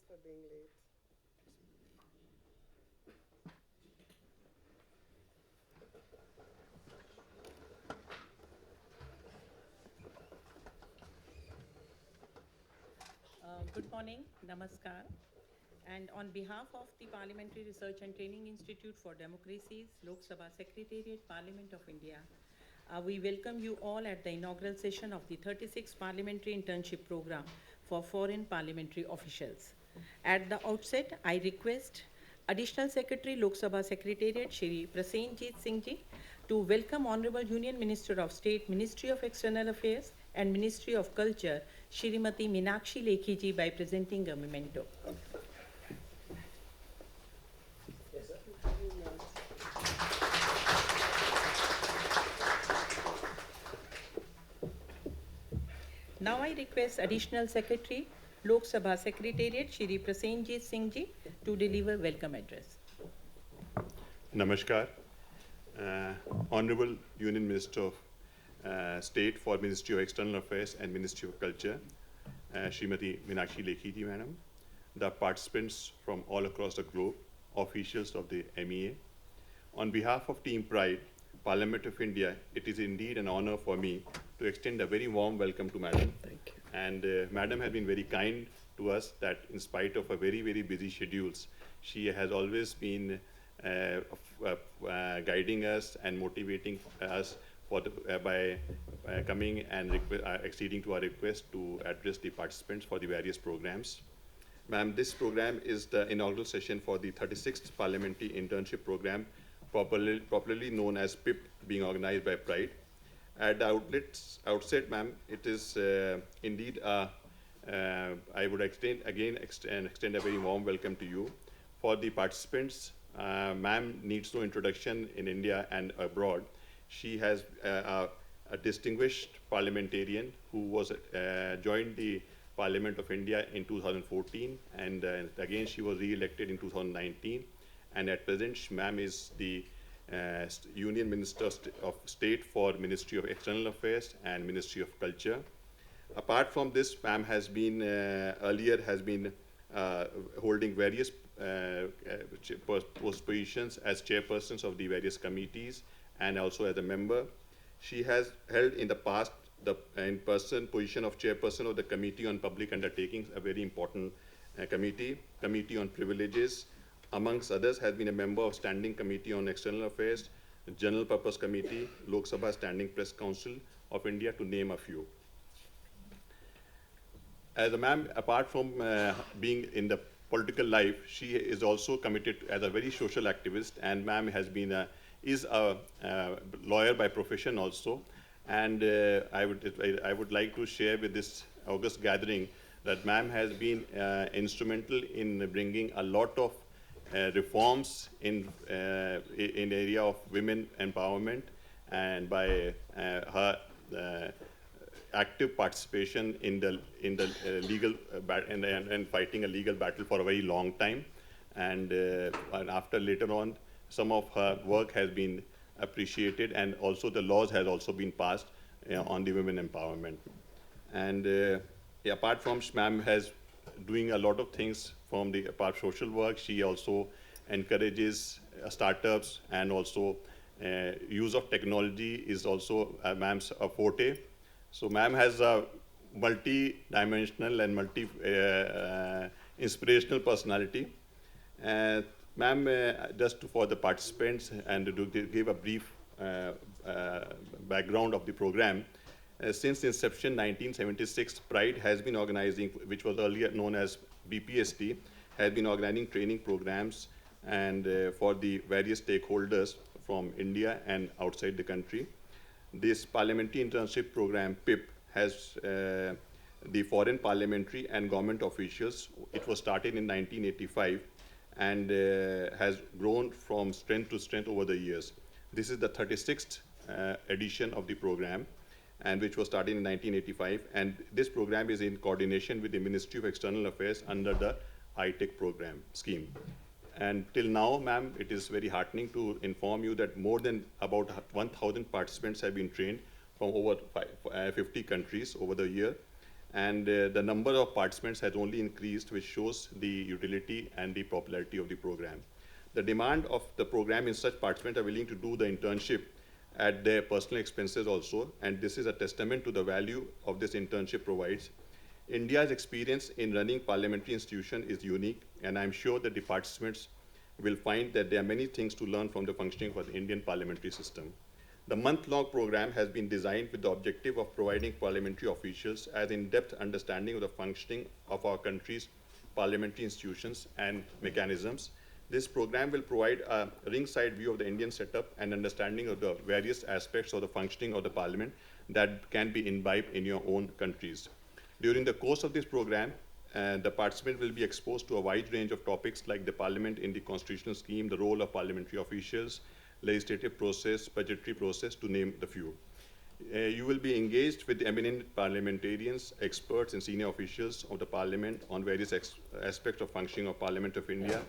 for being late. Good morning, namaskar. And on behalf of the Parliamentary Research and Training Institute for Democracies, Lok Sabha Secretariat, Parliament of India, we welcome you all at the inaugural session of the 36th Parliamentary Internship Program for Foreign Parliamentary Officials. At the outset, I request Additional Secretary Lok Sabha Secretariat Shri Prasenjit Singh Ji to welcome Honorable Union Minister of State, Ministry of External Affairs and Ministry of Culture, Shrimati Meenakshi Lekhi Ji by presenting a memento. Now I request Additional Secretary, Lok Sabha Secretariat, Shri Prasenjit Singh Ji to deliver welcome address. Namaskar. Honorable Union Minister of State for Ministry of External Affairs and Ministry of Culture, Srimati Meenakshi Lekhi ji, Madam, the participants from all across the globe, officials of the MEA. On behalf of Team Pride, Parliament of India, it is indeed an honor for me to extend a very warm welcome to Madam. Thank you. And Madam has been very kind to us that in spite of her very, very busy schedules, she has always been guiding us and motivating us for by coming and acceding to our request to address the participants for the various programs. Ma'am, this program is the inaugural session for the 36th Parliamentary Internship Program, popularly known as PIP, being organized by Pride. At the outset, ma'am, it is indeed, I would extend a very warm welcome to you. For the participants, ma'am needs no introduction in India and abroad. She has a distinguished parliamentarian who was joined the Parliament of India in 2014, and again she was re-elected in 2019. And at present, ma'am is the Union Minister of State for Ministry of External Affairs and Ministry of Culture. Apart from this, ma'am has been earlier has been holding various positions as chairpersons of the various committees and also as a member. She has held in the past the in-person position of chairperson of the Committee on Public Undertakings, a very important committee on privileges. Amongst others, has been a member of Standing Committee on External Affairs, General Purpose Committee, Lok Sabha Standing Press Council of India, to name a few. As a ma'am, apart from being in the political life, she is also committed as a very social activist, and ma'am has been is a lawyer by profession also. And I would like to share with this August gathering that ma'am has been instrumental in bringing a lot of reforms in area of women empowerment, and by her active participation in the legal and fighting a legal battle for a very long time, and after later on, some of her work has been appreciated, and also the laws has also been passed on the women empowerment. And apart from ma'am has doing a lot of things from the apart social work, she also encourages startups, and also use of technology is also ma'am's forte. So ma'am has a multi-dimensional and inspirational personality. Ma'am, just for the participants and to give a brief background of the program, since inception 1976, Pride has been organizing, which was earlier known as BPST, has been organizing training programs and for the various stakeholders from India and outside the country. This Parliamentary Internship Program, PIP, has the foreign parliamentary and government officials. It was started in 1985 and has grown from strength to strength over the years. This is the 36th edition of the program, and which was started in 1985. And this program is in coordination with the Ministry of External Affairs under the high-tech program scheme. And till now, ma'am, it is very heartening to inform you that more than about 1,000 participants have been trained from over 50 countries over the year. and the number of participants has only increased, which shows the utility and the popularity of the program. The demand of the program is such participants are willing to do the internship at their personal expenses also, and this is a testament to the value of this internship provides. India's experience in running parliamentary institution is unique, and I'm sure that the participants will find that there are many things to learn from the functioning of the Indian parliamentary system. The month-long program has been designed with the objective of providing parliamentary officials as in-depth understanding of the functioning of our country's parliamentary institutions and mechanisms. This program will provide a ringside view of the Indian setup and understanding of the various aspects of the functioning of the parliament that can be imbibed in your own countries. During the course of this program, the participant will be exposed to a wide range of topics like the parliament in the constitutional scheme, the role of parliamentary officials, legislative process, budgetary process, to name the few. You will be engaged with eminent parliamentarians, experts, and senior officials of the parliament on various aspects of functioning of Parliament of India,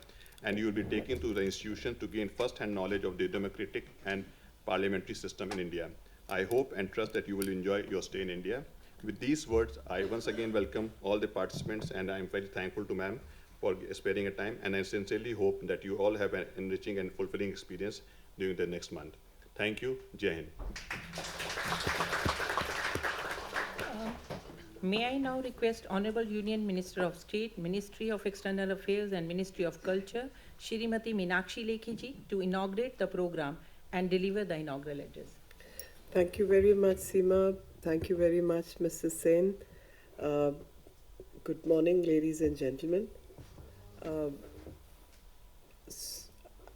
and you will be taken to the institution to gain first-hand knowledge of the democratic and parliamentary system in India. I hope and trust that you will enjoy your stay in India. With these words, I once again welcome all the participants, and I am very thankful to ma'am for sparing a time, and I sincerely hope that you all have an enriching and fulfilling experience during the next month. Thank you. Jai Hind. May I now request Honorable Union Minister of State, Ministry of External Affairs and Ministry of Culture, Shrimati Meenakshi Lekhi ji, to inaugurate the program and deliver the inaugural address. Thank you very much, Seema. Thank you very much, Mrs. Sen. Good morning, ladies and gentlemen.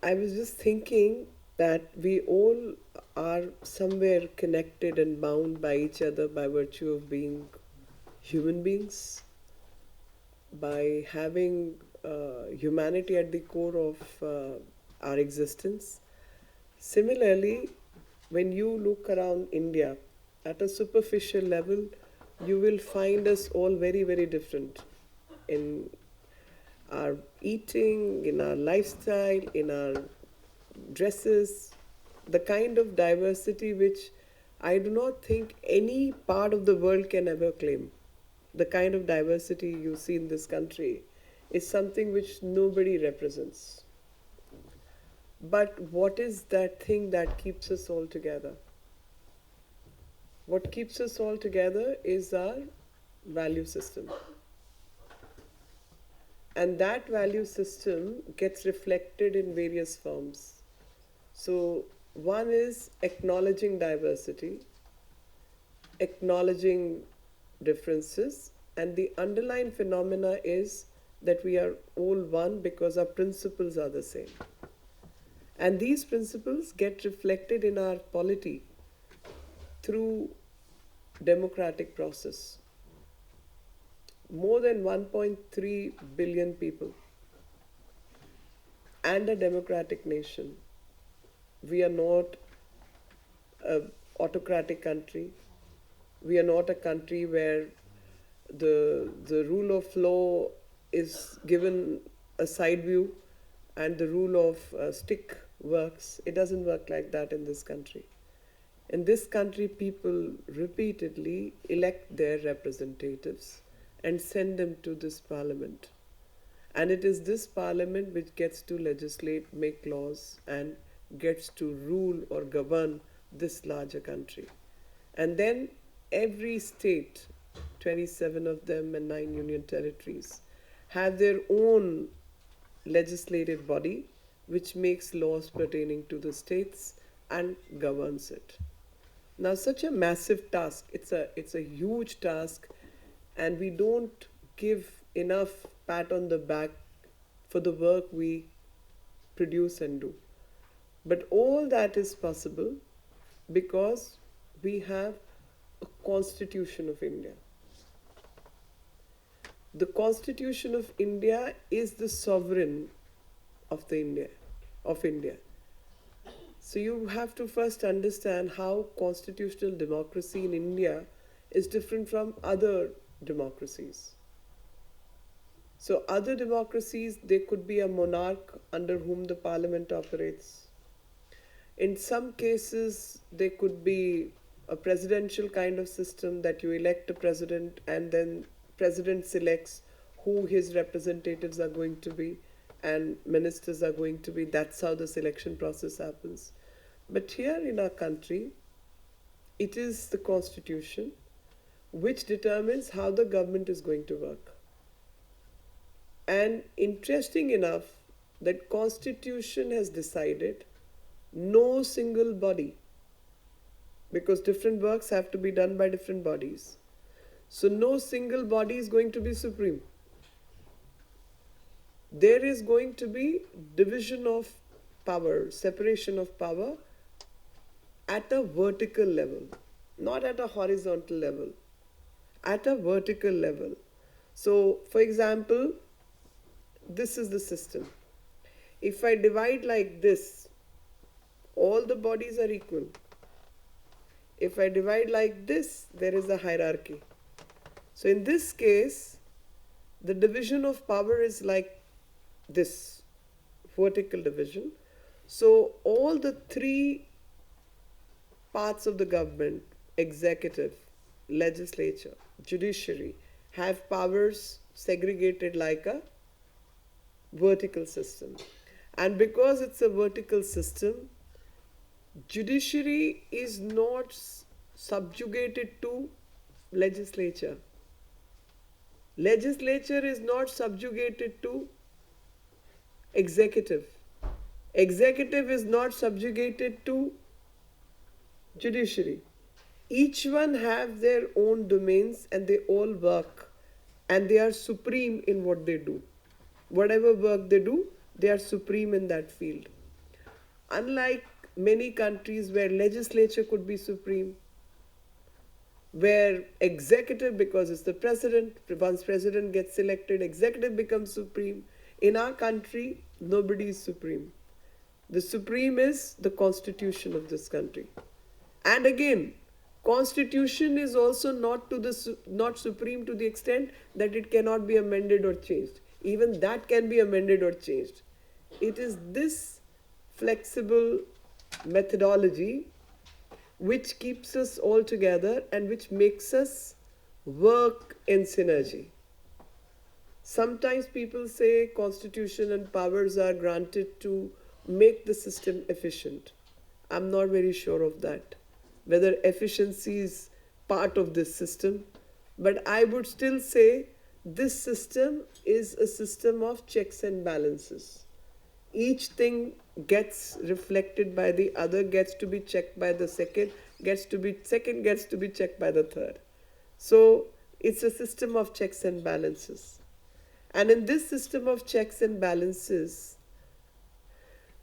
I was just thinking that we all are somewhere connected and bound by each other by virtue of being human beings, by having humanity at the core of our existence. Similarly, when you look around India, at a superficial level, you will find us all very, very different in our eating, in our lifestyle, in our dresses, the kind of diversity which I do not think any part of the world can ever claim. The kind of diversity you see in this country is something which nobody represents. But what is that thing that keeps us all together? What keeps us all together is our value system. And that value system gets reflected in various forms. So one is acknowledging diversity, acknowledging differences, and the underlying phenomena is that we are all one because our principles are the same. And these principles get reflected in our polity through democratic process. More than 1.3 billion people and a democratic nation. We are not an autocratic country. We are not a country where the rule of law is given a side view and the rule of stick works. It doesn't work like that in this country. In this country, people repeatedly elect their representatives and send them to this parliament. And it is this parliament which gets to legislate, make laws, and gets to rule or govern this larger country. And then every state, 27 of them and 9 union territories, have their own legislative body which makes laws pertaining to the states and governs it. Now, such a massive task, it's a huge task, and we don't give enough pat on the back for the work we produce and do. But all that is possible because we have a Constitution of India. The Constitution of India is the sovereign of India. So you have to first understand how constitutional democracy in India is different from other democracies. So other democracies, there could be a monarch under whom the parliament operates. In some cases, there could be a presidential kind of system that you elect a president and then president selects who his representatives are going to be and ministers are going to be. That's how the selection process happens. But here in our country, it is the constitution which determines how the government is going to work. And interesting enough, that constitution has decided no single body, because different works have to be done by different bodies. So no single body is going to be supreme. There is going to be division of power, separation of power at a vertical level, not at a horizontal level, at a vertical level. So, for example, this is the system. If I divide like this, all the bodies are equal. If I divide like this, there is a hierarchy. So in this case, the division of power is like this, vertical division. So all the three parts of the government, executive, legislature, judiciary, have powers segregated like a vertical system. And because it's a vertical system, judiciary is not subjugated to legislature. Legislature is not subjugated to executive. Executive is not subjugated to judiciary. Each one have their own domains and they all work and they are supreme in what they do. Whatever work they do, they are supreme in that field. Unlike many countries where legislature could be supreme, where executive, because it's the president, once president gets elected, executive becomes supreme. In our country, nobody is supreme. The supreme is the constitution of this country. And again, constitution is also not supreme to the extent that it cannot be amended or changed. Even that can be amended or changed. It is this flexible methodology which keeps us all together and which makes us work in synergy. Sometimes people say constitution and powers are granted to make the system efficient. I'm not very sure of that, whether efficiency is part of this system. But I would still say this system is a system of checks and balances. Each thing gets reflected by the other, gets to be checked by the second, gets to be checked by the third. So it's a system of checks and balances. And in this system of checks and balances,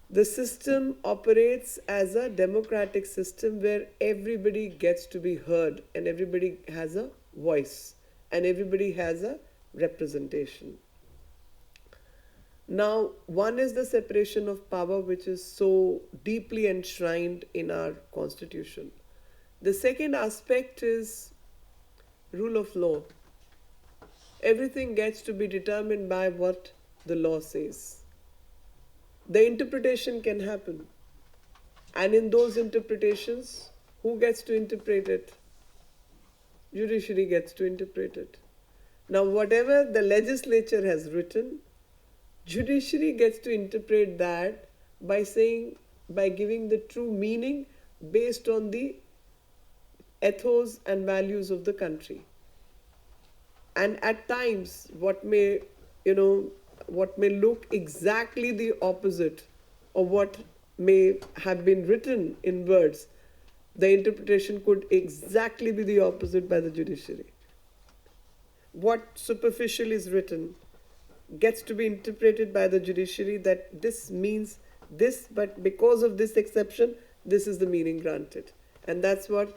the system operates as a democratic system where everybody gets to be heard and everybody has a voice and everybody has a representation. Now, one is the separation of power, which is so deeply enshrined in our constitution. The second aspect is rule of law. Everything gets to be determined by what the law says. The interpretation can happen. And in those interpretations, who gets to interpret it? Judiciary gets to interpret it. Now, whatever the legislature has written, judiciary gets to interpret that by giving the true meaning based on the ethos and values of the country. And at times, what may look exactly the opposite of what may have been written in words, the interpretation could exactly be the opposite by the judiciary. What superficial is written gets to be interpreted by the judiciary that this means this, but because of this exception, this is the meaning granted. And that's what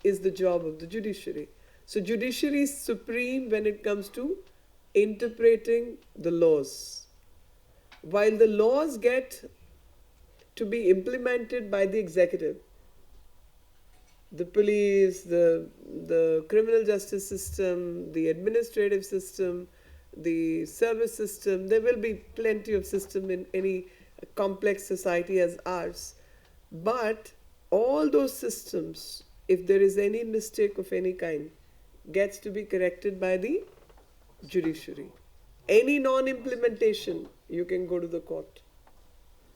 is the job of the judiciary. So judiciary is supreme when it comes to interpreting the laws. While the laws get to be implemented by the executive, the police, the criminal justice system, the administrative system, the service system, there will be plenty of system in any complex society as ours. But all those systems if there is any mistake of any kind, gets to be corrected by the judiciary. Any non-implementation, you can go to the court.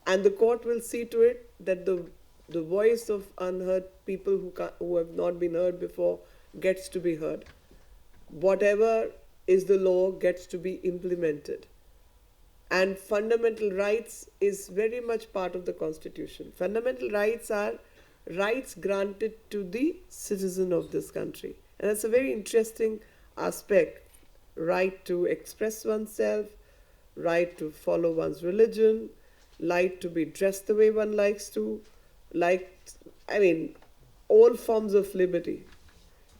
And the court will see to it that the voice of unheard people who have not been heard before gets to be heard. Whatever is the law gets to be implemented. And fundamental rights is very much part of the Constitution. Fundamental rights are rights granted to the citizen of this country. And that's a very interesting aspect. Right to express oneself, right to follow one's religion, right to be dressed the way one likes to, all forms of liberty.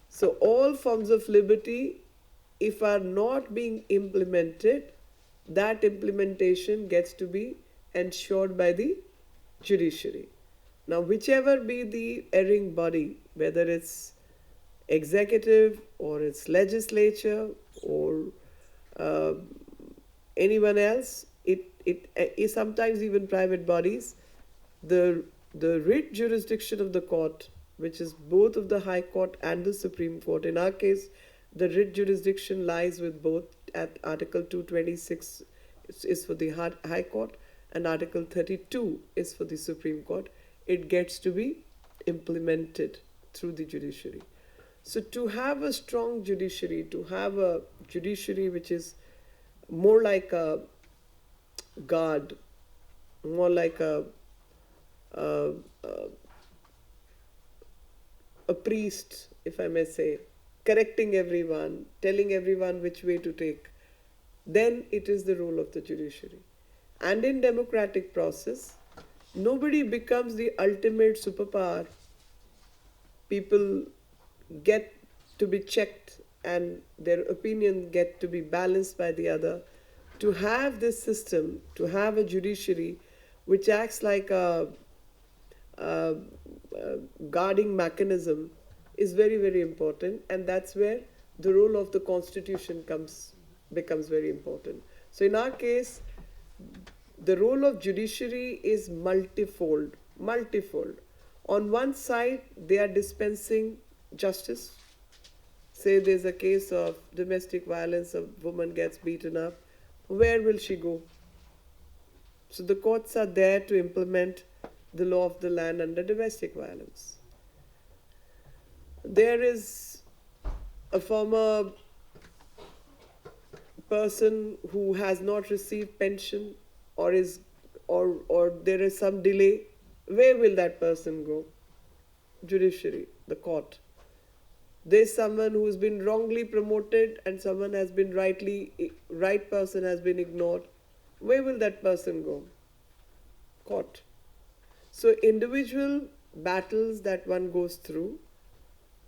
So all forms of liberty, if are not being implemented, that implementation gets to be ensured by the judiciary. Now, whichever be the erring body, whether it's executive or it's legislature or anyone else, it is sometimes even private bodies, the writ jurisdiction of the court, which is both of the High Court and the Supreme Court. In our case, the writ jurisdiction lies with both. At Article 226 is for the High Court and Article 32 is for the Supreme Court. It gets to be implemented through the judiciary. So to have a strong judiciary, to have a judiciary which is more like a guard, more like a priest, if I may say, correcting everyone, telling everyone which way to take, then it is the role of the judiciary. And in democratic process, nobody becomes the ultimate superpower. People get to be checked and their opinion get to be balanced by the other. To have this system, to have a judiciary which acts like a guarding mechanism is very, very important, and that's where the role of the Constitution becomes very important. So in our case, the role of judiciary is multifold. On one side, they are dispensing justice. Say there's a case of domestic violence, a woman gets beaten up, where will she go? So the courts are there to implement the law of the land under domestic violence. There is a former person who has not received pension or there is some delay. Where will that person go? Judiciary, the court. There's someone who's been wrongly promoted and someone has been right person has been ignored. Where will that person go? Court. So individual battles that one goes through,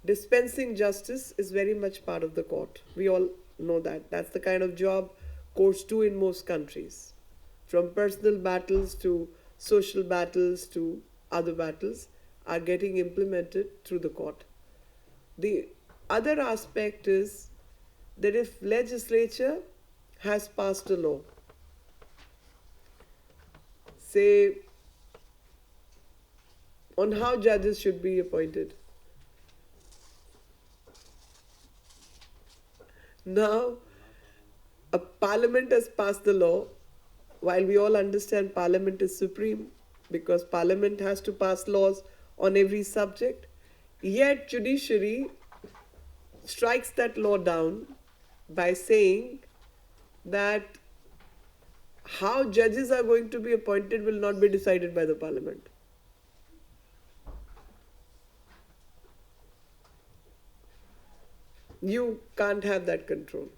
dispensing justice is very much part of the court. We all know that. That's the kind of job courts do in most countries. From personal battles to social battles to other battles are getting implemented through the court. The other aspect is that if legislature has passed a law, say on how judges should be appointed. Now, a parliament has passed the law. While we all understand parliament is supreme because parliament has to pass laws on every subject, yet judiciary strikes that law down by saying that how judges are going to be appointed will not be decided by the parliament. You can't have that control.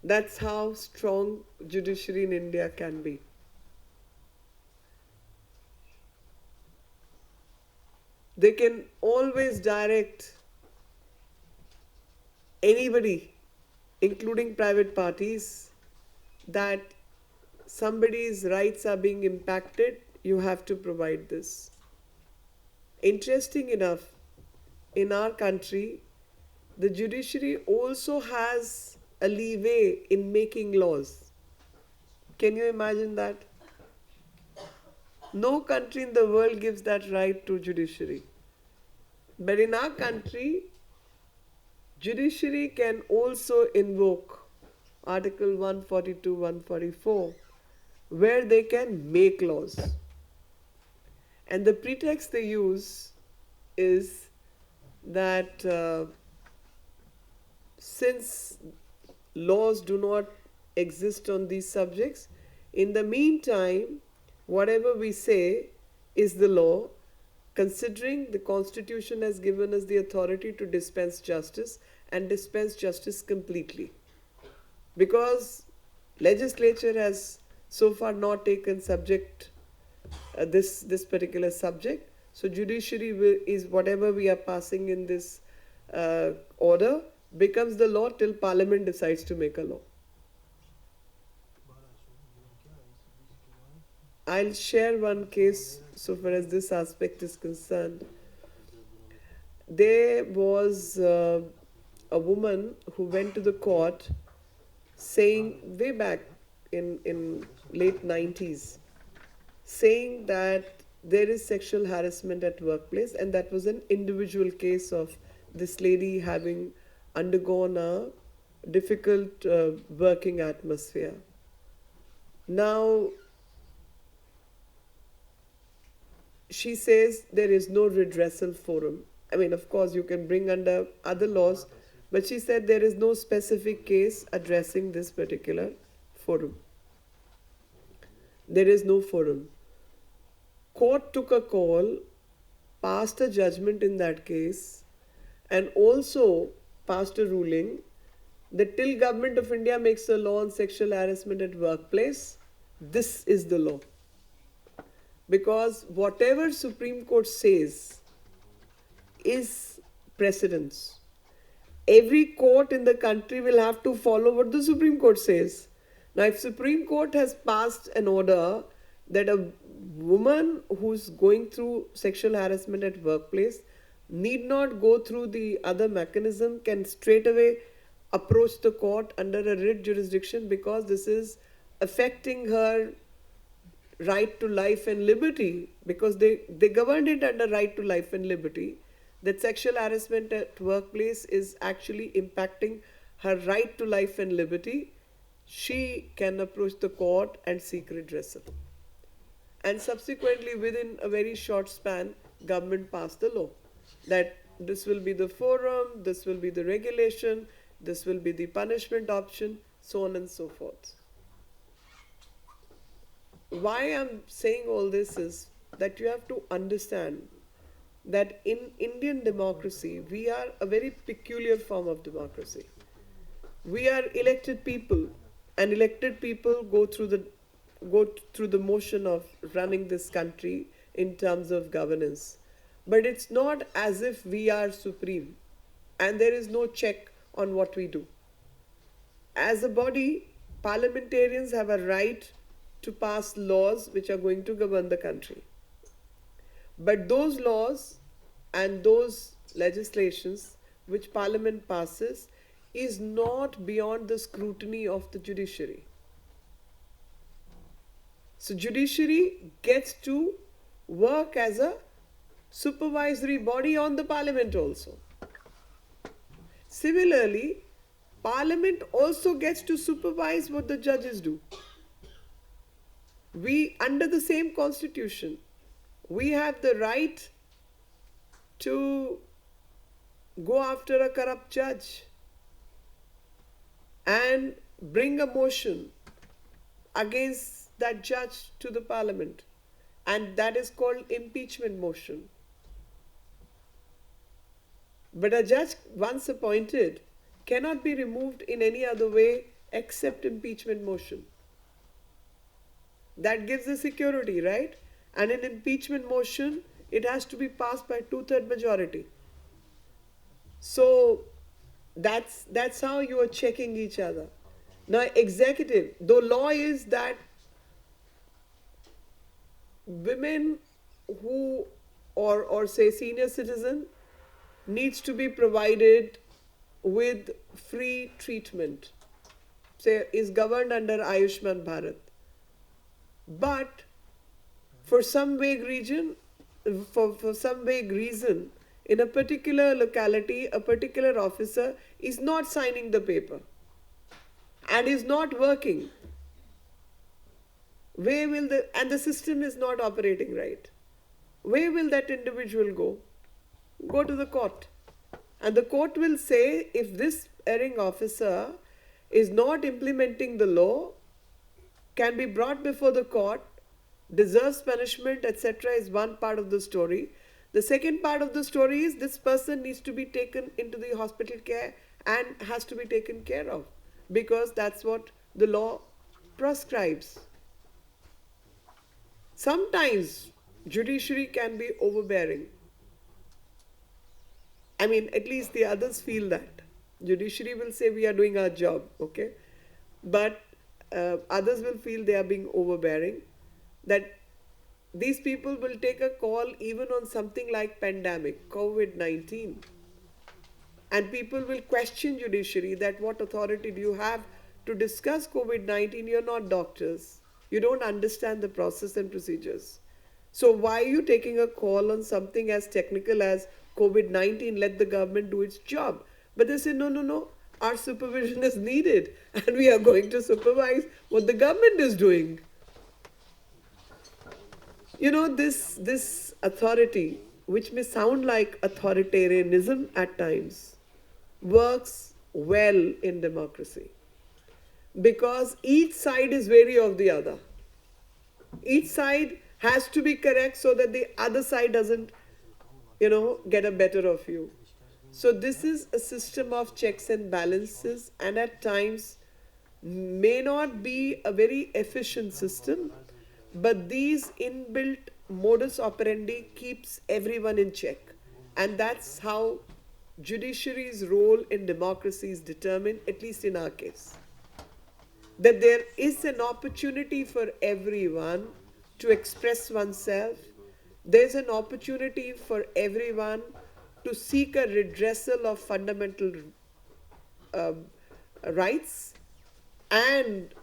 That's how strong judiciary in India can be. They can always direct anybody, including private parties, that somebody's rights are being impacted, you have to provide this. Interesting enough, in our country, the judiciary also has a leeway in making laws. Can you imagine that? No country in the world gives that right to judiciary. But in our country, judiciary can also invoke Article 142, 144, where they can make laws. And the pretext they use is that since laws do not exist on these subjects, in the meantime, whatever we say is the law, considering the Constitution has given us the authority to dispense justice and dispense justice completely. Because legislature has so far not taken subject this particular subject, so judiciary is whatever we are passing in this order becomes the law till Parliament decides to make a law. I'll share one case so far as this aspect is concerned. There was a woman who went to the court saying way back in late 90s, saying that there is sexual harassment at workplace, and that was an individual case of this lady having undergone a difficult working atmosphere. Now, she says there is no redressal forum. I mean, of course, you can bring under other laws, but she said there is no specific case addressing this particular forum. There is no forum. Court took a call, passed a judgment in that case, and also passed a ruling that till Government of India makes a law on sexual harassment at workplace, this is the law. Because whatever Supreme Court says is precedence. Every court in the country will have to follow what the Supreme Court says. Now, if Supreme Court has passed an order that a woman who's going through sexual harassment at workplace need not go through the other mechanism, can straight away approach the court under a writ jurisdiction, because this is affecting her right to life and liberty, because they governed it under right to life and liberty, that sexual harassment at workplace is actually impacting her right to life and liberty, she can approach the court and seek redressal. And subsequently, within a very short span, government passed the law that this will be the forum, this will be the regulation, this will be the punishment option, so on and so forth. Why I'm saying all this is that you have to understand that in Indian democracy, we are a very peculiar form of democracy. We are elected people, and elected people go through the motion of running this country in terms of governance. But it's not as if we are supreme, and there is no check on what we do. As a body, parliamentarians have a right to pass laws which are going to govern the country. But those laws and those legislations which Parliament passes is not beyond the scrutiny of the judiciary. So judiciary gets to work as a supervisory body on the Parliament also. Similarly, Parliament also gets to supervise what the judges do. We, under the same constitution, we have the right to go after a corrupt judge and bring a motion against that judge to the Parliament, and that is called impeachment motion. But a judge once appointed cannot be removed in any other way except impeachment motion. That gives the security, right? And in impeachment motion, it has to be passed by 2/3 majority. So that's how you are checking each other. Now, executive, the law is that women who, or say senior citizen, needs to be provided with free treatment, say is governed under Ayushman Bharat. But for some vague reason, in a particular locality, a particular officer is not signing the paper and is not working, where will and the system is not operating right, where will that individual go? Go to the court. And the court will say, if this erring officer is not implementing the law, can be brought before the court, deserves punishment, etc., is one part of the story. The second part of the story is this person needs to be taken into the hospital care and has to be taken care of, because that's what the law prescribes. Sometimes judiciary can be overbearing. I mean, at least the others feel that. Judiciary will say we are doing our job, okay? But others will feel they are being overbearing, that these people will take a call even on something like pandemic, COVID-19. And people will question judiciary that what authority do you have to discuss COVID-19? You're not doctors. You don't understand the process and procedures. So why are you taking a call on something as technical as COVID-19? Let the government do its job. But they say, no, no, no, our supervision is needed and we are going to supervise what the government is doing. You know, this authority, which may sound like authoritarianism at times, works well in democracy because each side is wary of the other. Each side has to be correct so that the other side doesn't, get a better of you. So this is a system of checks and balances, and at times may not be a very efficient system, but these inbuilt modus operandi keeps everyone in check. And that's how judiciary's role in democracy is determined, at least in our case. That there is an opportunity for everyone to express oneself. There's an opportunity for everyone to seek a redressal of fundamental rights, and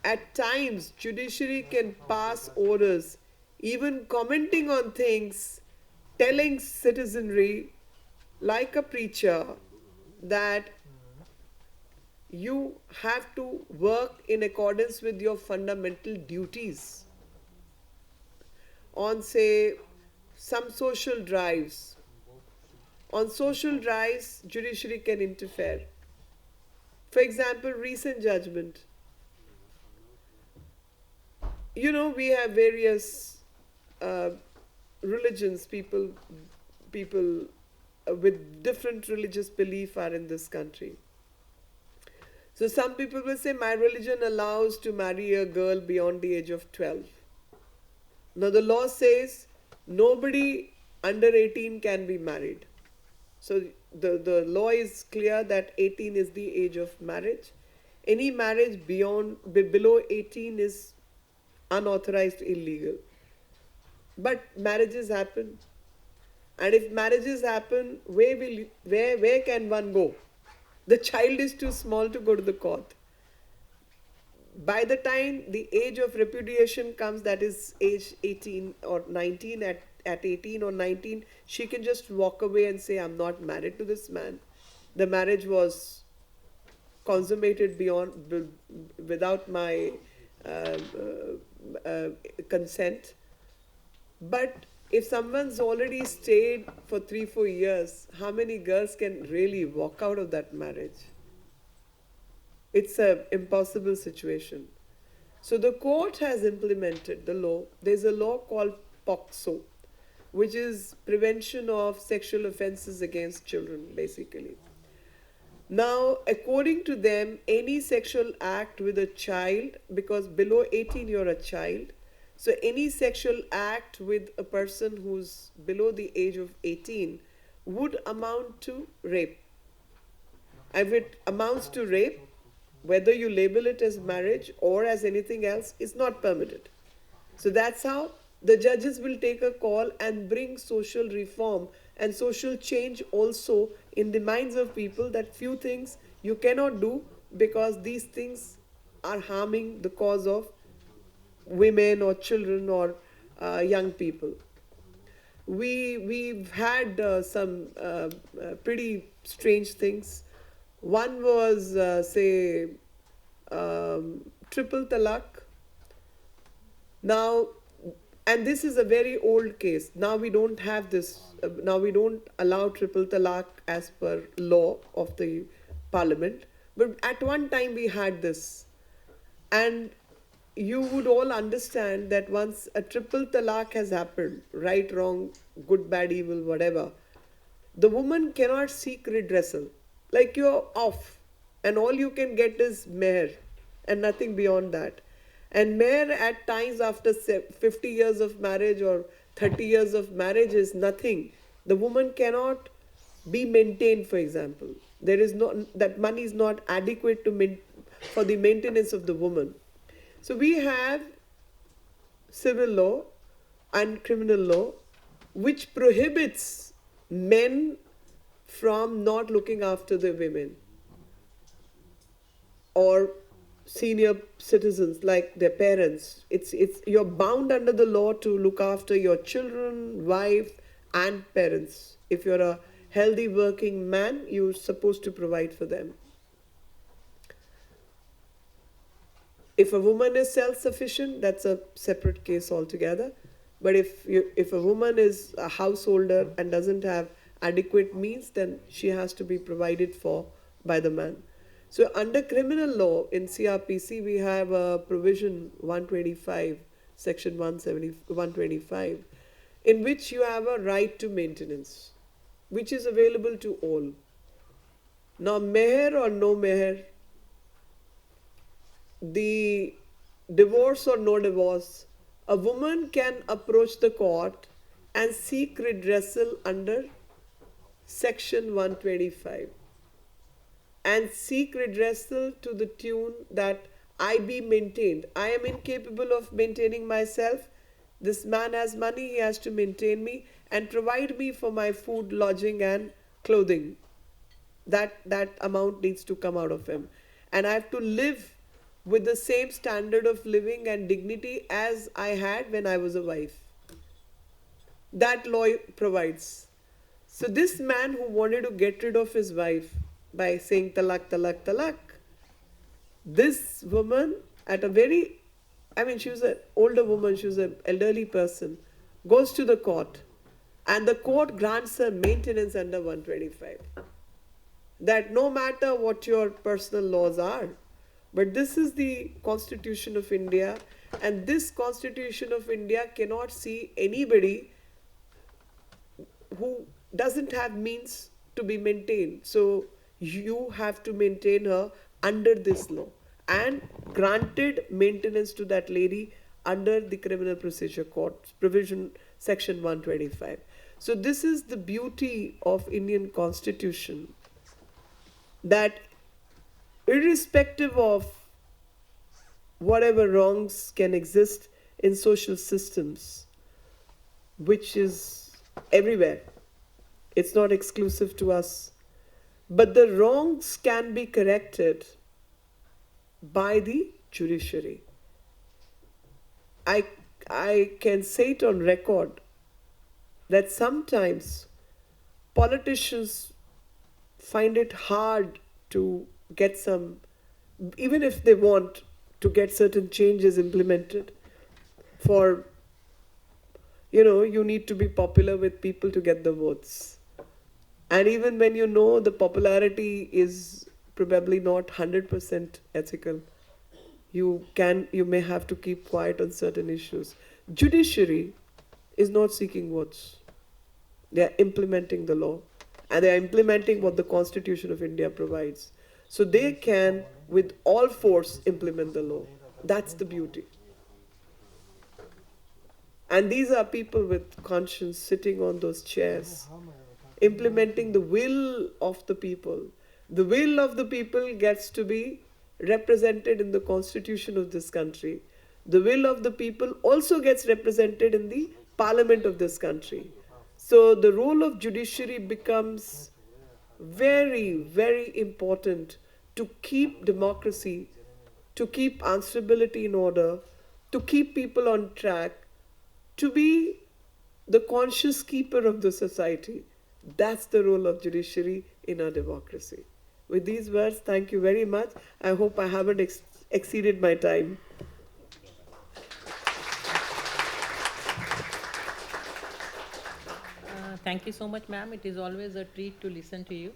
at times judiciary can pass orders, even commenting on things, telling citizenry like a preacher that you have to work in accordance with your fundamental duties. On, say, some social drives. On social drives, judiciary can interfere. For example, recent judgment. We have various religions, people with different religious belief are in this country. So some people will say, my religion allows to marry a girl beyond the age of 12. Now the law says nobody under 18 can be married. So the law is clear that 18 is the age of marriage. Any marriage below 18 is unauthorized, illegal. But marriages happen. And if marriages happen, where can one go? The child is too small to go to the court. By the time the age of repudiation comes, that is age 18 or 19, at 18 or 19, she can just walk away and say, I'm not married to this man. The marriage was consummated without my consent. But if someone's already stayed for 3-4 years, how many girls can really walk out of that marriage? It's an impossible situation. So the court has implemented the law. There's a law called POCSO, which is Prevention of Sexual Offences Against Children, basically. Now, according to them, any sexual act with a child, because below 18 you're a child, so any sexual act with a person who's below the age of 18 would amount to rape. If it amounts to rape, whether you label it as marriage or as anything else, is not permitted. So that's how the judges will take a call and bring social reform and social change also in the minds of people, that few things you cannot do because these things are harming the cause of women or children or young people. we've had some pretty strange things. One was, say, triple talaq. Now, and this is a very old case. Now we don't have this. Now we don't allow triple talaq as per law of the parliament. But at one time we had this. And you would all understand that once a triple talaq has happened, right, wrong, good, bad, evil, whatever, the woman cannot seek redressal. Like, you're off, and all you can get is meher, and nothing beyond that. And meher at times after 50 years of marriage or 30 years of marriage is nothing. The woman cannot be maintained, for example. There is no, that money is not adequate to for the maintenance of the woman. So we have civil law and criminal law which prohibits men from not looking after the women or senior citizens like their parents. You're bound under the law to look after your children, wife, and parents. If you're a healthy working man, you're supposed to provide for them. If a woman is self-sufficient, that's a separate case altogether. But if a woman is a householder and doesn't have adequate means, then she has to be provided for by the man. So under criminal law in CRPC, we have a provision 125, section 125, in which you have a right to maintenance, which is available to all. Now, meher or no meher, the divorce or no divorce, a woman can approach the court and seek redressal under section 125 and seek redressal to the tune that I be maintained. I am incapable of maintaining myself. This man has money, he has to maintain me and provide me for my food, lodging and clothing. That amount needs to come out of him. And I have to live with the same standard of living and dignity as I had when I was a wife. That law provides. So this man who wanted to get rid of his wife by saying talak, talak, talak, this woman at a very, she was an older woman, she was an elderly person, goes to the court and the court grants her maintenance under 125. That no matter what your personal laws are, but this is the Constitution of India, and this Constitution of India cannot see anybody who doesn't have means to be maintained. So you have to maintain her under this law and granted maintenance to that lady under the Criminal Procedure Code, provision section 125. So this is the beauty of Indian Constitution, that irrespective of whatever wrongs can exist in social systems, which is everywhere, it's not exclusive to us, but the wrongs can be corrected by the judiciary. I can say it on record that sometimes politicians find it hard to get some, even if they want to get certain changes implemented for, you need to be popular with people to get the votes. And even when you know the popularity is probably not 100% ethical, you may have to keep quiet on certain issues. Judiciary is not seeking votes. They are implementing the law. And they are implementing what the Constitution of India provides. So they can, with all force, implement the law. That's the beauty. And these are people with conscience sitting on those chairs, implementing the will of the people. The will of the people gets to be represented in the Constitution of this country. The will of the people also gets represented in the Parliament of this country. So the role of judiciary becomes very, very important to keep democracy, to keep answerability in order, to keep people on track, to be the conscious keeper of the society. That's the role of judiciary in our democracy. With these words, thank you very much. I hope I haven't exceeded my time. Thank you so much, ma'am. It is always a treat to listen to you.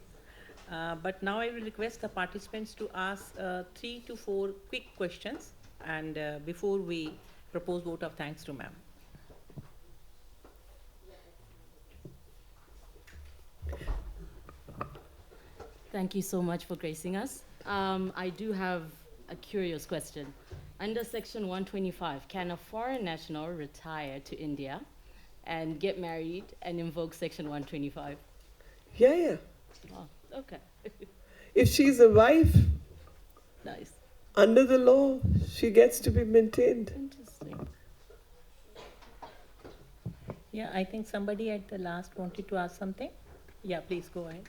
But now I will request the participants to ask 3 to 4 quick questions, and before we propose vote of thanks to ma'am. Thank you so much for gracing us. I do have a curious question. Under Section 125, can a foreign national retire to India and get married and invoke Section 125? Yeah. Oh, okay. If she's a wife, Nice. under the law, she gets to be maintained. Interesting. Yeah, I think somebody at the last wanted to ask something. Yeah, please go ahead.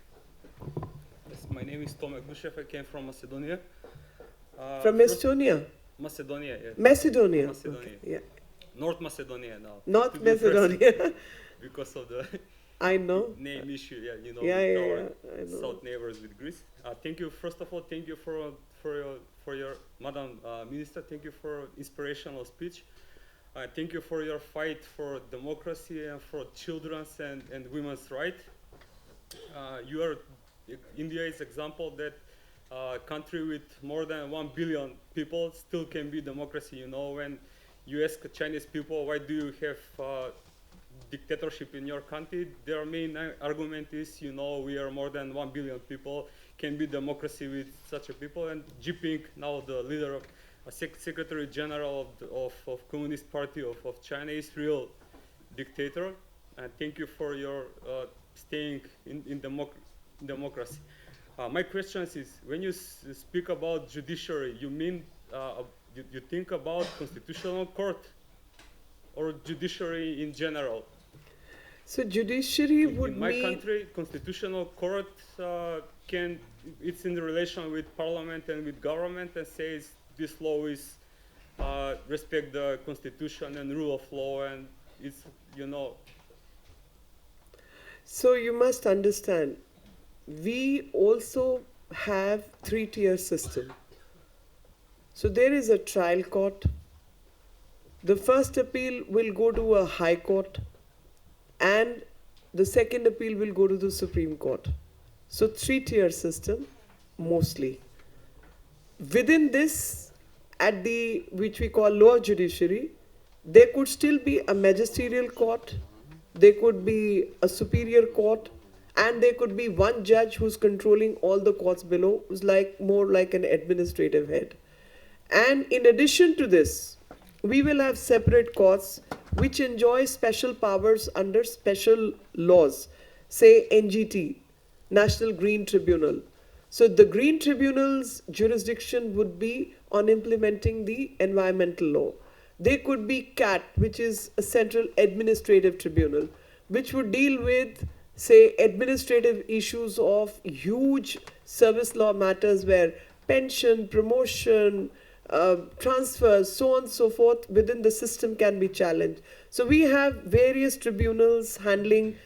Yes, my name is Tomek Dushev. I came from Macedonia. From Estonia? Macedonia, yeah. Macedonia. Macedonia. Okay, yeah. North Macedonia now. North to be precise, Macedonia. because of the I know. name issue, yeah, you know, Yeah, with yeah, our I know. south neighbors with Greece. Thank you, first of all, thank you for your Madam Minister, thank you for inspirational speech. Thank you for your fight for democracy and for children's and women's rights. India is example that country with more than 1 billion people still can be democracy. You know, when you ask Chinese people, why do you have dictatorship in your country? Their main argument is, you know, we are more than 1 billion people, can be democracy with such a people. And Jinping, now the leader of Secretary General of Communist Party of China, is real dictator. And thank you for your staying in democracy. My question is, when you speak about judiciary, you mean you think about constitutional court or judiciary in general? So judiciary would in my mean... country, constitutional court it's in relation with parliament and with government and says this law is respect the constitution and rule of law, and it's, you know. So you must understand, we also have 3-tier system. So there is a trial court. The first appeal will go to a high court, and the second appeal will go to the Supreme Court. So 3-tier system, mostly. Within this, at the, which we call lower judiciary, there could still be a magisterial court, there could be a superior court, and there could be one judge who's controlling all the courts below, who's more like an administrative head. And in addition to this, we will have separate courts which enjoy special powers under special laws, say NGT, National Green Tribunal. So the Green Tribunal's jurisdiction would be on implementing the environmental law. There could be CAT, which is a Central Administrative Tribunal, which would deal with, say, administrative issues of huge service law matters where pension, promotion, transfers, so on and so forth, within the system can be challenged. So we have various tribunals handling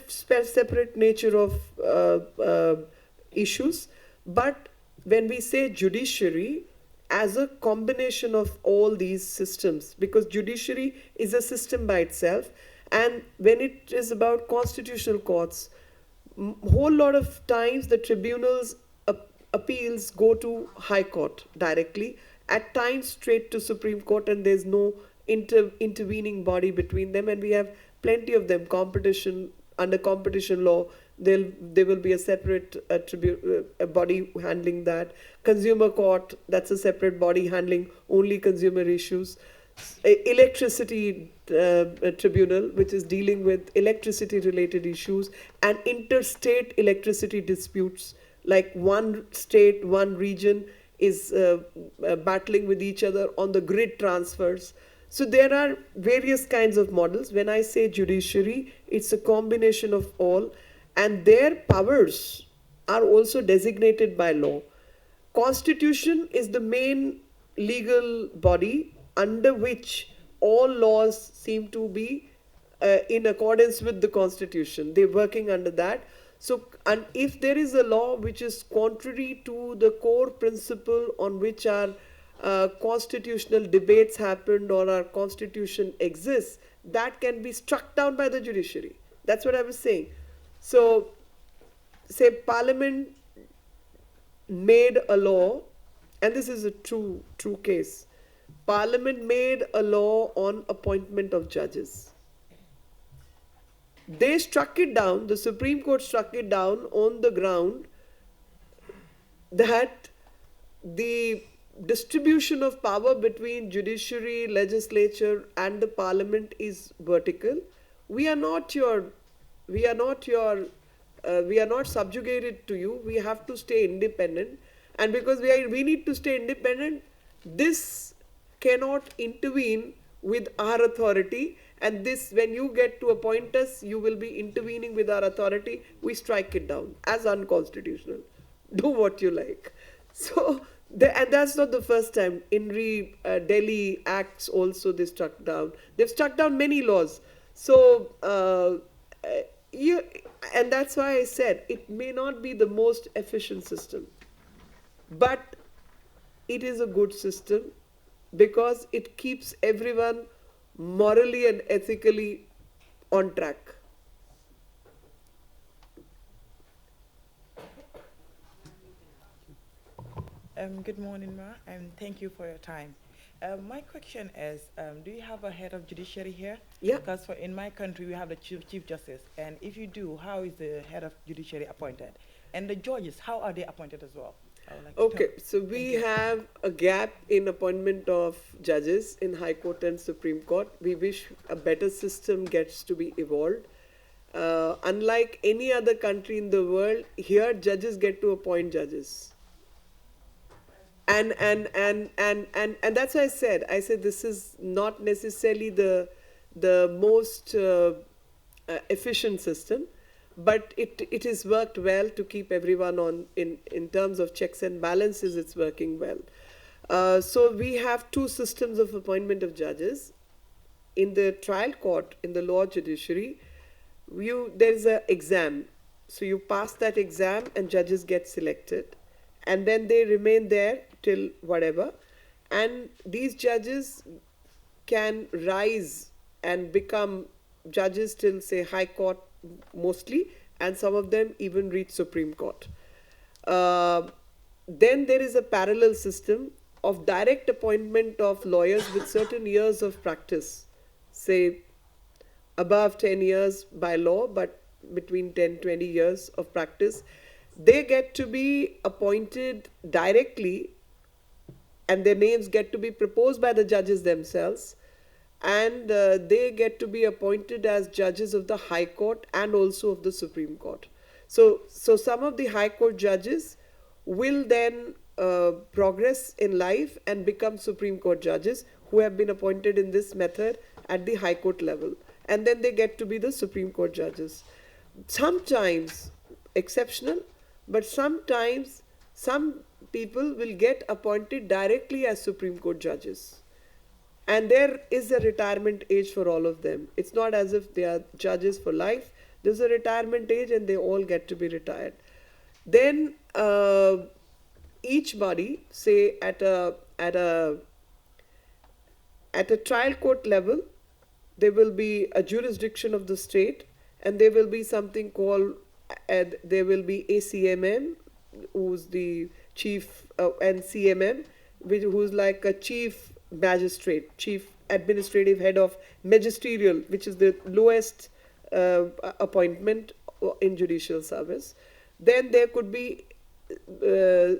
separate nature of issues. But when we say judiciary, as a combination of all these systems, because judiciary is a system by itself, and when it is about constitutional courts, whole lot of times the tribunals appeals go to High Court directly, at times straight to Supreme Court, and there's no intervening body between them, and we have plenty of them. Under competition law, there will be a separate body handling that. Consumer court, that's a separate body handling only consumer issues. Electricity tribunal, which is dealing with electricity related issues and interstate electricity disputes, like one state, one region is battling with each other on the grid transfers. So there are various kinds of models. When I say judiciary, it's a combination of all, and their powers are also designated by law. Constitution is the main legal body under which all laws seem to be in accordance with the constitution. They're working under that. So, and if there is a law which is contrary to the core principle on which our constitutional debates happened or our constitution exists, that can be struck down by the judiciary. That's what I was saying. So, say Parliament made a law, and this is a true case. Parliament made a law on appointment of judges. They struck it down, the Supreme Court struck it down on the ground that the distribution of power between judiciary, legislature and the parliament is vertical. We are not subjugated to you. We have to stay independent. And because we need to stay independent, this cannot intervene with our authority. And this, when you get to appoint us, you will be intervening with our authority. We strike it down as unconstitutional. Do what you like. So, and that's not the first time. In Delhi Acts also they struck down. They've struck down many laws. So, and that's why I said it may not be the most efficient system, but it is a good system because it keeps everyone morally and ethically on track. Good morning, Ma, and thank you for your time. My question is, do you have a head of judiciary here? Yeah. Because in my country, we have the Chief Justice, and if you do, how is the head of judiciary appointed? And the judges, how are they appointed as well? I would like to Okay, know. so we have a gap in appointment of judges in High Court and Supreme Court. We wish a better system gets to be evolved. Unlike any other country in the world, here judges get to appoint judges. And that's why I said this is not necessarily the most efficient system, but it is worked well to keep everyone on in terms of checks and balances. It's working well. So we have two systems of appointment of judges. In the trial court, in the law judiciary, there is an exam. So you pass that exam and judges get selected, and then they remain there till whatever. And these judges can rise and become judges till, say, High Court mostly, and some of them even reach Supreme Court. Then there is a parallel system of direct appointment of lawyers with certain years of practice, say above 10 years by law, but between 10-20 years of practice. They get to be appointed directly, and their names get to be proposed by the judges themselves, and they get to be appointed as judges of the High Court and also of the Supreme Court. So some of the High Court judges will then progress in life and become Supreme Court judges who have been appointed in this method at the High Court level. And then they get to be the Supreme Court judges. Sometimes exceptional, but sometimes some people will get appointed directly as Supreme Court judges. And there is a retirement age for all of them. It's not as if they are judges for life. There's a retirement age and they all get to be retired. Then each body, say at a trial court level, there will be a jurisdiction of the state, and there will be something called, there will be ACMM, who's the chief, and CMM, who's like a chief magistrate, chief administrative head of magisterial, which is the lowest appointment in judicial service. Then there could be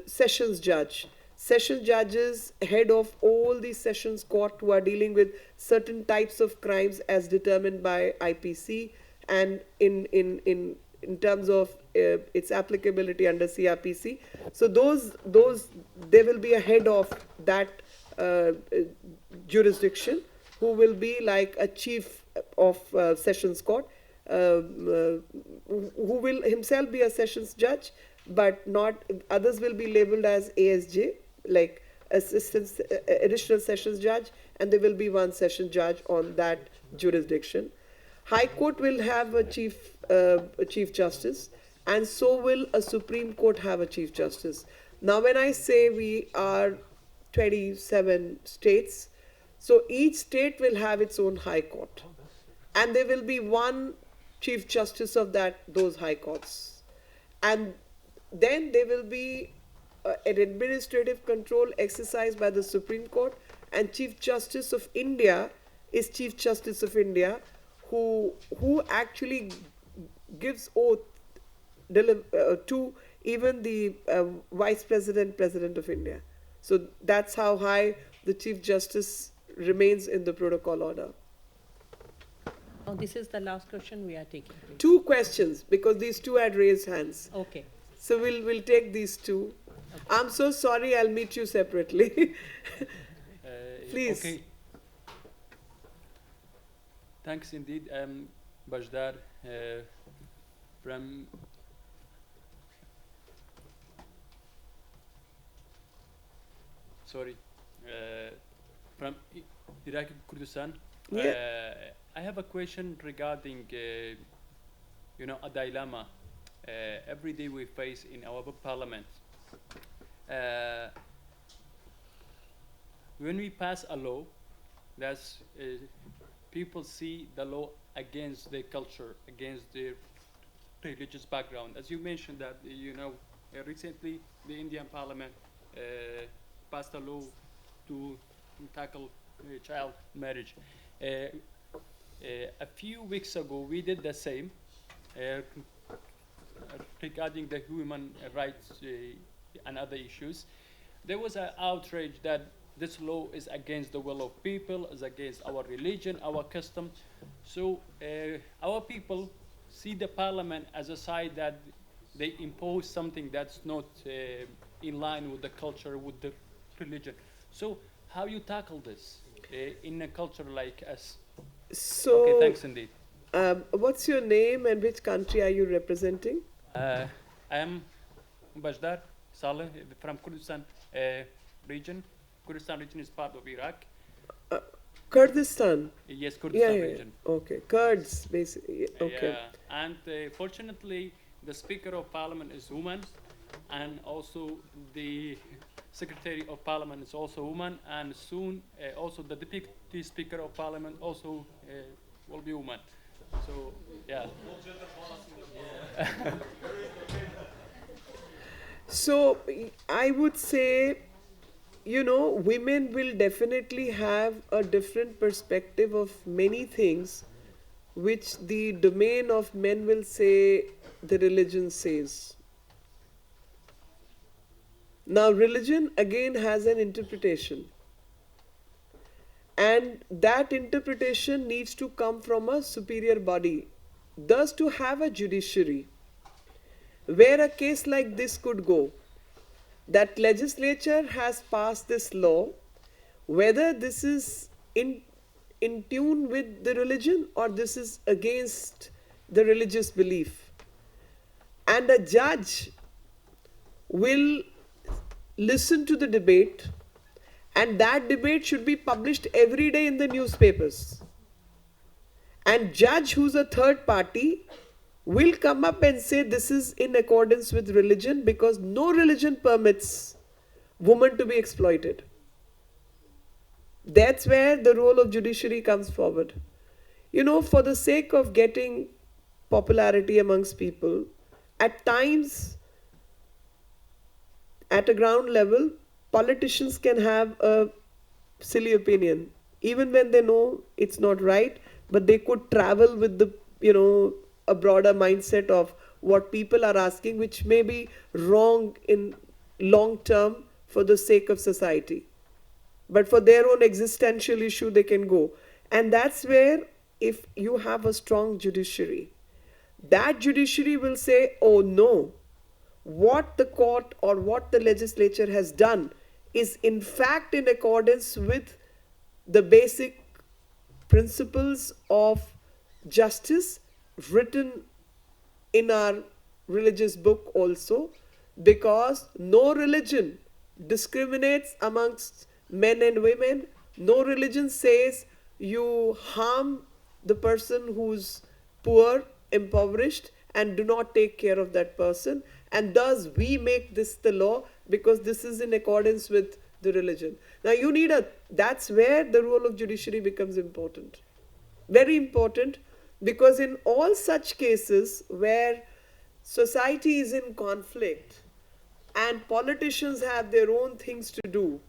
sessions judge. Session judges, head of all the sessions court who are dealing with certain types of crimes as determined by IPC, and in terms of its applicability under CRPC. So there will be a head of that jurisdiction who will be like a chief of sessions court, who will himself be a sessions judge, but not others will be labeled as ASJ, like assistant additional sessions judge, and there will be one session judge on that jurisdiction. High Court will have a Chief Justice, and so will a Supreme Court have a Chief Justice. Now, when I say we are 27 states, so each state will have its own High Court, and there will be one Chief Justice of those High Courts, and then there will be an administrative control exercised by the Supreme Court, and Chief Justice of India is Chief Justice of India, who actually gives oath to even the Vice President, President of India. So that's how high the Chief Justice remains in the protocol order. Oh, this is the last question we are taking, please. 2 questions, because these 2 had raised hands. Okay. So we'll take these 2. I'm so sorry, I'll meet you separately. Please. Okay. Thanks indeed. Bajdar from from Iraqi Kurdistan. Yeah. I have a question regarding a dilemma every day we face in our parliament. When we pass a law, that's people see the law against their culture, against their religious background. As you mentioned that, recently the Indian Parliament passed a law to tackle child marriage. A few weeks ago, we did the same regarding the human rights and other issues. There was an outrage that this law is against the will of people, is against our religion, our custom. So our people see the parliament as a side that they impose something that's not in line with the culture, with the religion. So how you tackle this in a culture like us? So, okay, thanks indeed. What's your name and which country are you representing? I am Bajdar Saleh from Kurdistan region. Kurdistan region is part of Iraq. Kurdistan? Yes, Kurdistan region. Okay, Kurds, basically. Okay. Yeah. And fortunately, the Speaker of Parliament is woman, and also the Secretary of Parliament is also woman, and soon also the Deputy Speaker of Parliament also will be woman. So, yeah. So, I would say, women will definitely have a different perspective of many things, which the domain of men will say the religion says. Now, religion again has an interpretation. And that interpretation needs to come from a superior body. Thus, to have a judiciary, where a case like this could go, that legislature has passed this law, whether this is in tune with the religion or this is against the religious belief. And a judge will listen to the debate, and that debate should be published every day in the newspapers. And judge, who's a third party, will come up and say this is in accordance with religion, because no religion permits women to be exploited. That's where the role of judiciary comes forward. For the sake of getting popularity amongst people, at times, at a ground level, politicians can have a silly opinion, even when they know it's not right, but they could travel with a broader mindset of what people are asking, which may be wrong in long term for the sake of society. But for their own existential issue, they can go. And that's where, if you have a strong judiciary, that judiciary will say, oh no, what the court or what the legislature has done is in fact in accordance with the basic principles of justice written in our religious book also, because no religion discriminates amongst men and women. No religion says you harm the person who's poor, impoverished, and do not take care of that person. And thus we make this the law because this is in accordance with the religion. Now you need that's where the role of judiciary becomes important. Very important, because in all such cases where society is in conflict and politicians have their own things to do,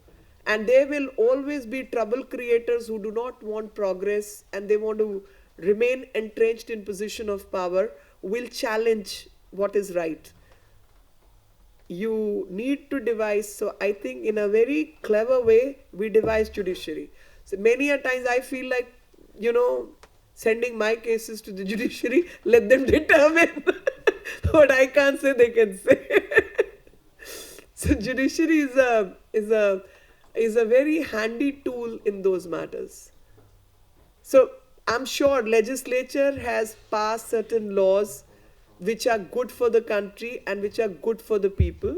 and there will always be trouble creators who do not want progress and they want to remain entrenched in position of power, will challenge what is right. You need to devise, so I think in a very clever way we devise judiciary. So many a times I feel like, sending my cases to the judiciary, let them determine what I can't say, they can say. So judiciary is a very handy tool in those matters. So I'm sure legislature has passed certain laws which are good for the country and which are good for the people,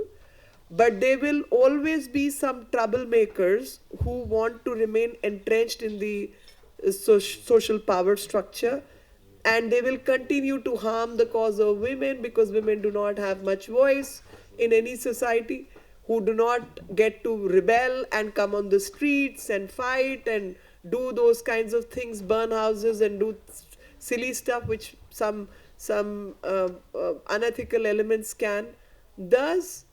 but there will always be some troublemakers who want to remain entrenched in the social power structure, and they will continue to harm the cause of women because women do not have much voice in any society, who do not get to rebel and come on the streets and fight and do those kinds of things, burn houses and do silly stuff which some unethical elements can. Thus,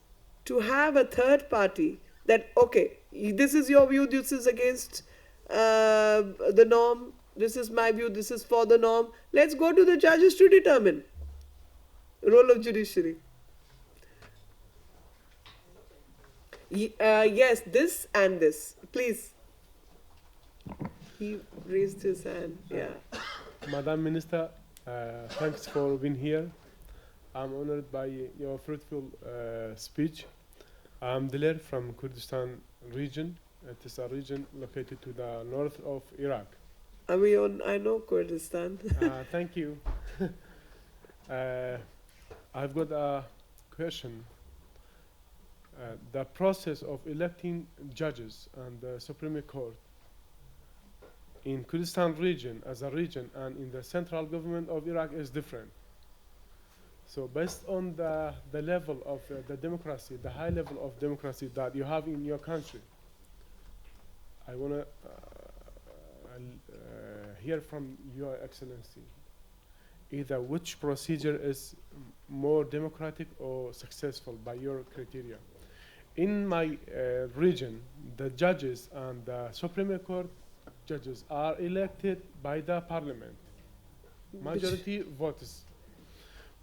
to have a third party that, okay, this is your view, this is against the norm, this is my view, this is for the norm, let's go to the judges to determine. Role of judiciary. Yes, this and this. Please. He raised his hand. Yeah. Madam Minister, thanks for being here. I'm honored by your fruitful speech. I'm Diler from Kurdistan region. It is a region located to the north of Iraq. I know Kurdistan. Thank you. I've got a question. The process of electing judges and the Supreme Court in Kurdistan region as a region and in the central government of Iraq is different. So based on the level of the democracy, the high level of democracy that you have in your country, I want to hear from Your Excellency either which procedure is more democratic or successful by your criteria. In my region, the judges and the Supreme Court judges are elected by the parliament, majority votes.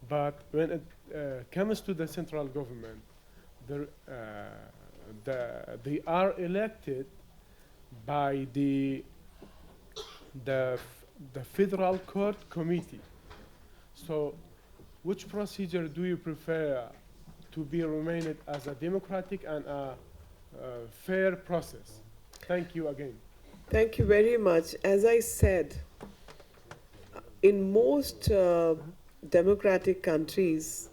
But when it comes to the central government, they are elected by the Federal Court Committee. So which procedure do you prefer to be remained as a democratic and a fair process? Thank you again. Thank you very much. As I said, in most democratic countries,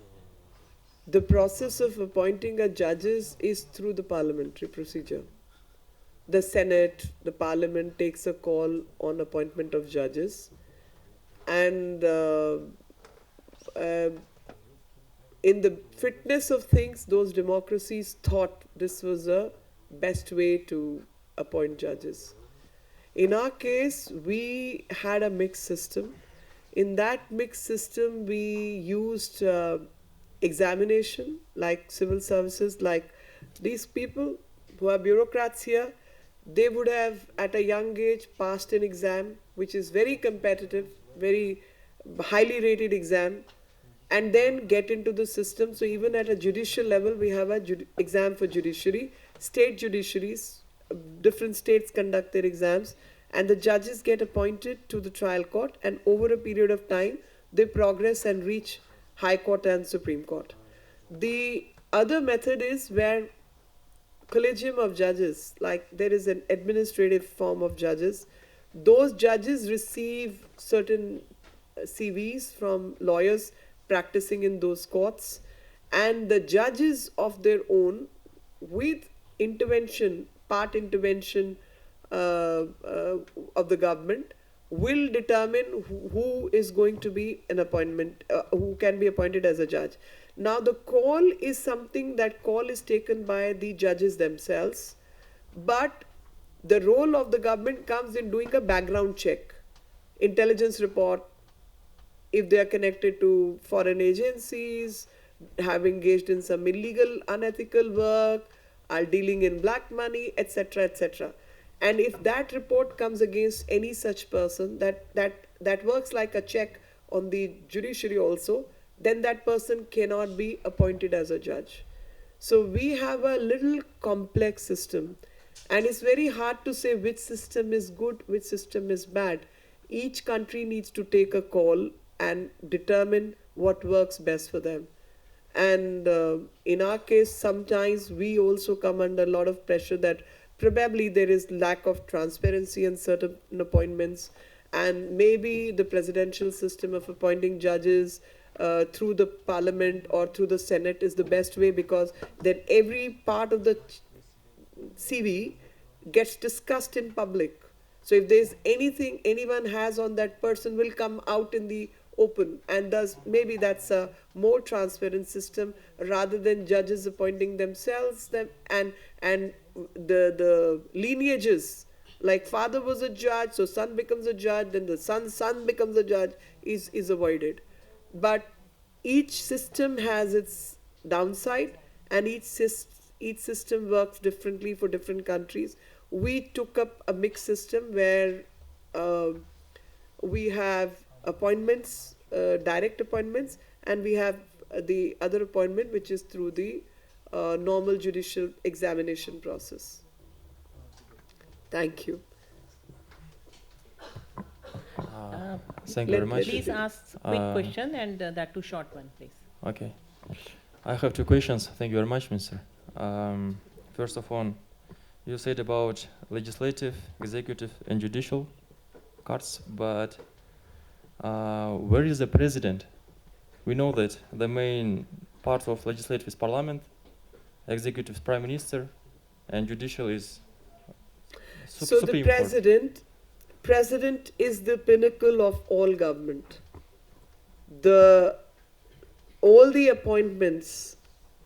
the process of appointing a judges is through the parliamentary procedure. The Senate, the Parliament takes a call on appointment of judges, and in the fitness of things, those democracies thought this was a best way to appoint judges. In our case, we had a mixed system. In that mixed system, we used examination, like civil services, like these people who are bureaucrats here, they would have at a young age passed an exam, which is very competitive, very highly rated exam, and then get into the system. So even at a judicial level, we have an exam for judiciary. State judiciaries, different states conduct their exams, and the judges get appointed to the trial court, and over a period of time, they progress and reach High Court and Supreme Court. The other method is where collegium of judges, like there is an administrative form of judges, those judges receive certain CVs from lawyers practicing in those courts, and the judges of their own, with intervention, part intervention of the government, will determine who is going to be an appointment, who can be appointed as a judge. Now the call is something, that call is taken by the judges themselves, but the role of the government comes in doing a background check, intelligence report, if they are connected to foreign agencies, have engaged in some illegal, unethical work, are dealing in black money, etc., etc. And if that report comes against any such person, that works like a check on the judiciary also, then that person cannot be appointed as a judge. So we have a little complex system, and it's very hard to say which system is good, which system is bad. Each country needs to take a call and determine what works best for them. And in our case, sometimes we also come under a lot of pressure that probably there is lack of transparency in certain appointments, and maybe the presidential system of appointing judges through the parliament or through the Senate is the best way, because then every part of the CV gets discussed in public. So if there's anything anyone has on that person will come out in the open, and thus maybe that's a more transparent system rather than judges appointing themselves and the lineages, like father was a judge, so son becomes a judge, then the son becomes a judge, is avoided. But each system has its downside, and each system works differently for different countries. We took up a mixed system where we have appointments, direct appointments, and we have the other appointment, which is through the normal judicial examination process. Thank you. Thank you very much. Please ask quick question, and that too short one, please. Okay. I have two questions. Thank you very much, Mr. First of all, you said about legislative, executive, and judicial cards, but where is the president? We know that the main part of legislative is parliament, executive is prime minister, and judicial is So Supreme the president is the pinnacle of all government. All the appointments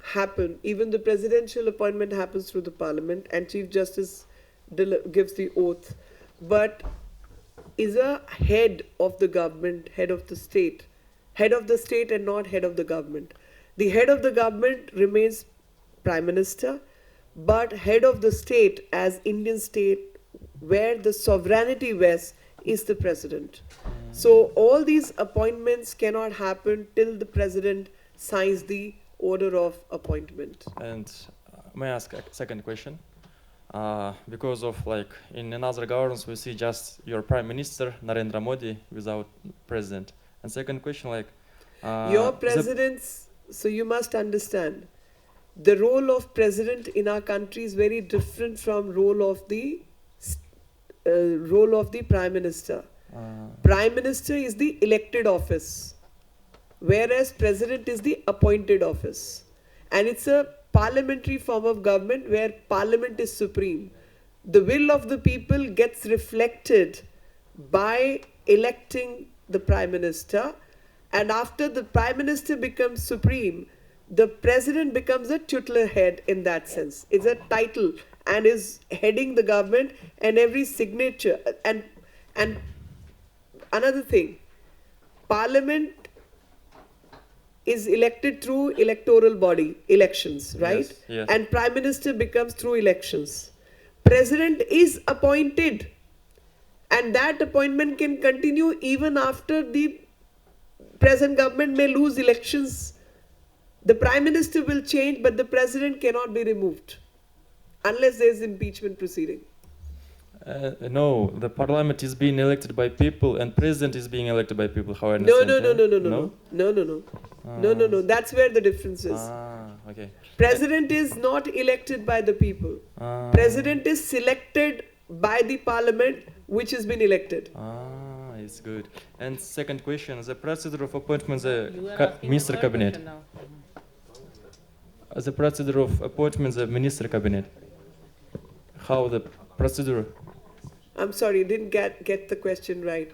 happen, even the presidential appointment happens through the parliament, and Chief Justice gives the oath, but is a head of the government, head of the state and not head of the government. The head of the government remains Prime Minister, but head of the state, as Indian state, where the sovereignty vests, is the president. So all these appointments cannot happen till the president signs the order of appointment. And may I ask a second question? Because of like in another governments we see just your prime minister Narendra Modi without president. And second question, like your presidents, so you must understand, the role of president in our country is very different from role of the prime minister. Prime minister is the elected office, whereas president is the appointed office, and it's a parliamentary form of government where parliament is supreme. The will of the people gets reflected by electing the prime minister, and after the prime minister becomes supreme, the president becomes a tutelar head in that sense. It's a title and is heading the government, and every signature. And another thing, parliament is elected through electoral body, elections, right? Yes, yes. And prime minister becomes through elections. President is appointed, and that appointment can continue even after the present government may lose elections. The prime minister will change, but the president cannot be removed unless there is impeachment proceeding. No, the parliament is being elected by people and president is being elected by people. How I No. understand. That's where the difference is. Okay. President is not elected by the people. President is selected by the parliament, which has been elected. It's good. And second question, the procedure of appointment, the You are asking the minister third cabinet. question now. The procedure of appointment, the minister cabinet. How the procedure? I'm sorry, didn't get the question right.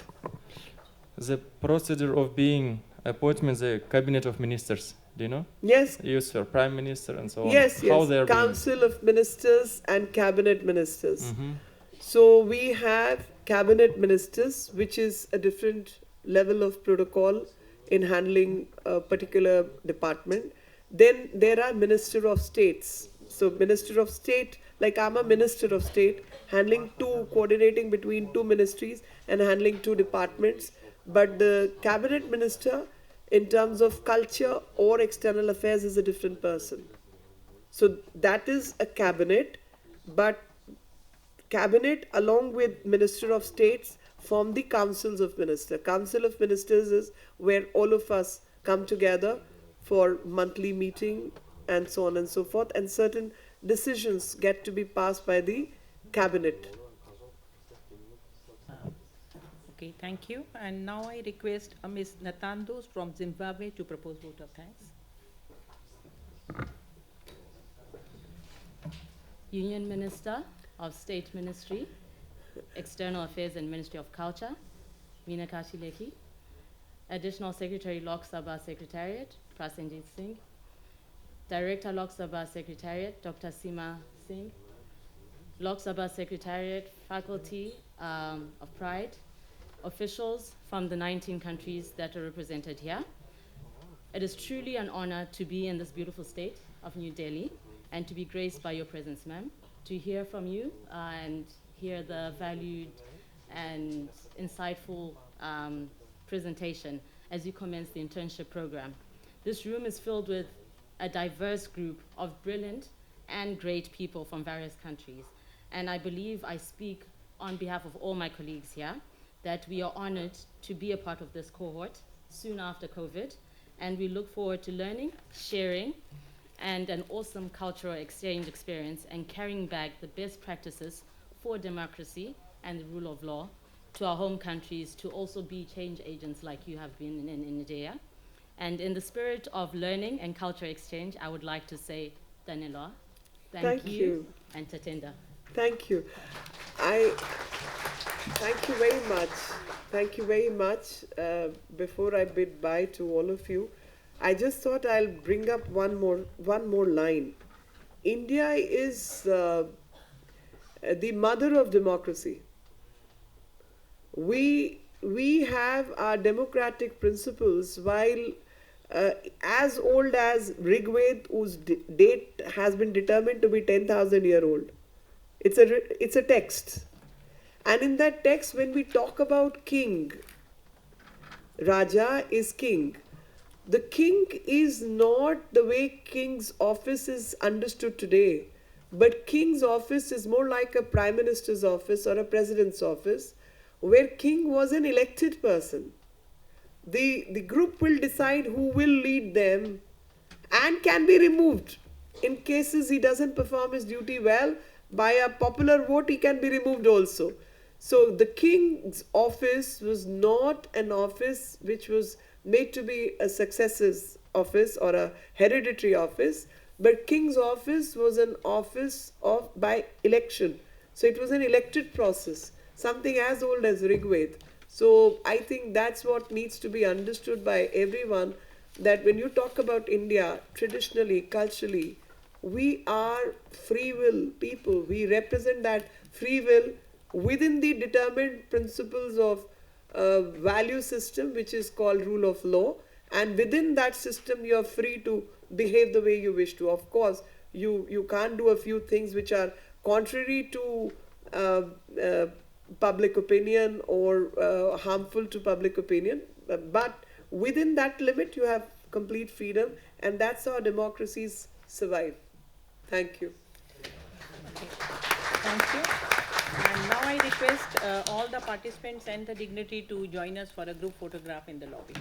The procedure of being appointment the cabinet of ministers, do you know? Yes, Use for prime minister and so on. yes, How yes. they are Council of Ministers and Cabinet Ministers. being. So we have Cabinet Ministers, which is a different level of protocol in handling a particular department. Then there are Minister of States. So Minister of State, like I'm a Minister of State, coordinating between two ministries and handling two departments. But the Cabinet Minister, in terms of culture or external affairs, is a different person. So that is a cabinet, but cabinet along with Minister of States form the councils of ministers. Council of Ministers is where all of us come together for monthly meeting and so on and so forth, and certain decisions get to be passed by the cabinet. Okay, thank you. And now I request Ms. Nathandos from Zimbabwe to propose vote of thanks. Union Minister of State Ministry, External Affairs and Ministry of Culture, Meenakashi Lekhi. Additional Secretary, Lok Sabha Secretariat, Prasenjit Singh. Director, Lok Sabha Secretariat, Dr. Seema Singh. Lok Sabha Secretariat, Faculty of Pride. Officials from the 19 countries that are represented here. It is truly an honor to be in this beautiful state of New Delhi and to be graced by your presence, ma'am, to hear from you and hear the valued and insightful presentation as you commence the internship program. This room is filled with a diverse group of brilliant and great people from various countries. And I believe I speak on behalf of all my colleagues here that we are honored to be a part of this cohort soon after COVID, and we look forward to learning, sharing, and an awesome cultural exchange experience and carrying back the best practices for democracy and the rule of law to our home countries to also be change agents like you have been in India. And in the spirit of learning and cultural exchange, I would like to say, Danilo, thank you, and Tatenda. Thank you. Thank you very much. Thank you very much. Before I bid bye to all of you, I just thought I'll bring up one more line. India is the mother of democracy. We have our democratic principles, while as old as Rig Veda, whose date has been determined to be 10,000 years old. It's a text. And in that text, when we talk about king, Raja is king. The king is not the way king's office is understood today, but king's office is more like a prime minister's office or a president's office, where king was an elected person. The group will decide who will lead them and can be removed. In cases he doesn't perform his duty well, by a popular vote he can be removed also. So the king's office was not an office which was made to be a successor's office or a hereditary office, but king's office was an office by election. So it was an elected process, something as old as Rig Veda. So I think that's what needs to be understood by everyone, that when you talk about India, traditionally, culturally, we are free will people. We represent that free will within the determined principles of value system, which is called rule of law. And within that system, you are free to behave the way you wish to. Of course, you can't do a few things which are contrary to public opinion or harmful to public opinion. But within that limit, you have complete freedom. And that's how democracies survive. Thank you. Okay. Thank you. And now I request all the participants and the dignitary to join us for a group photograph in the lobby.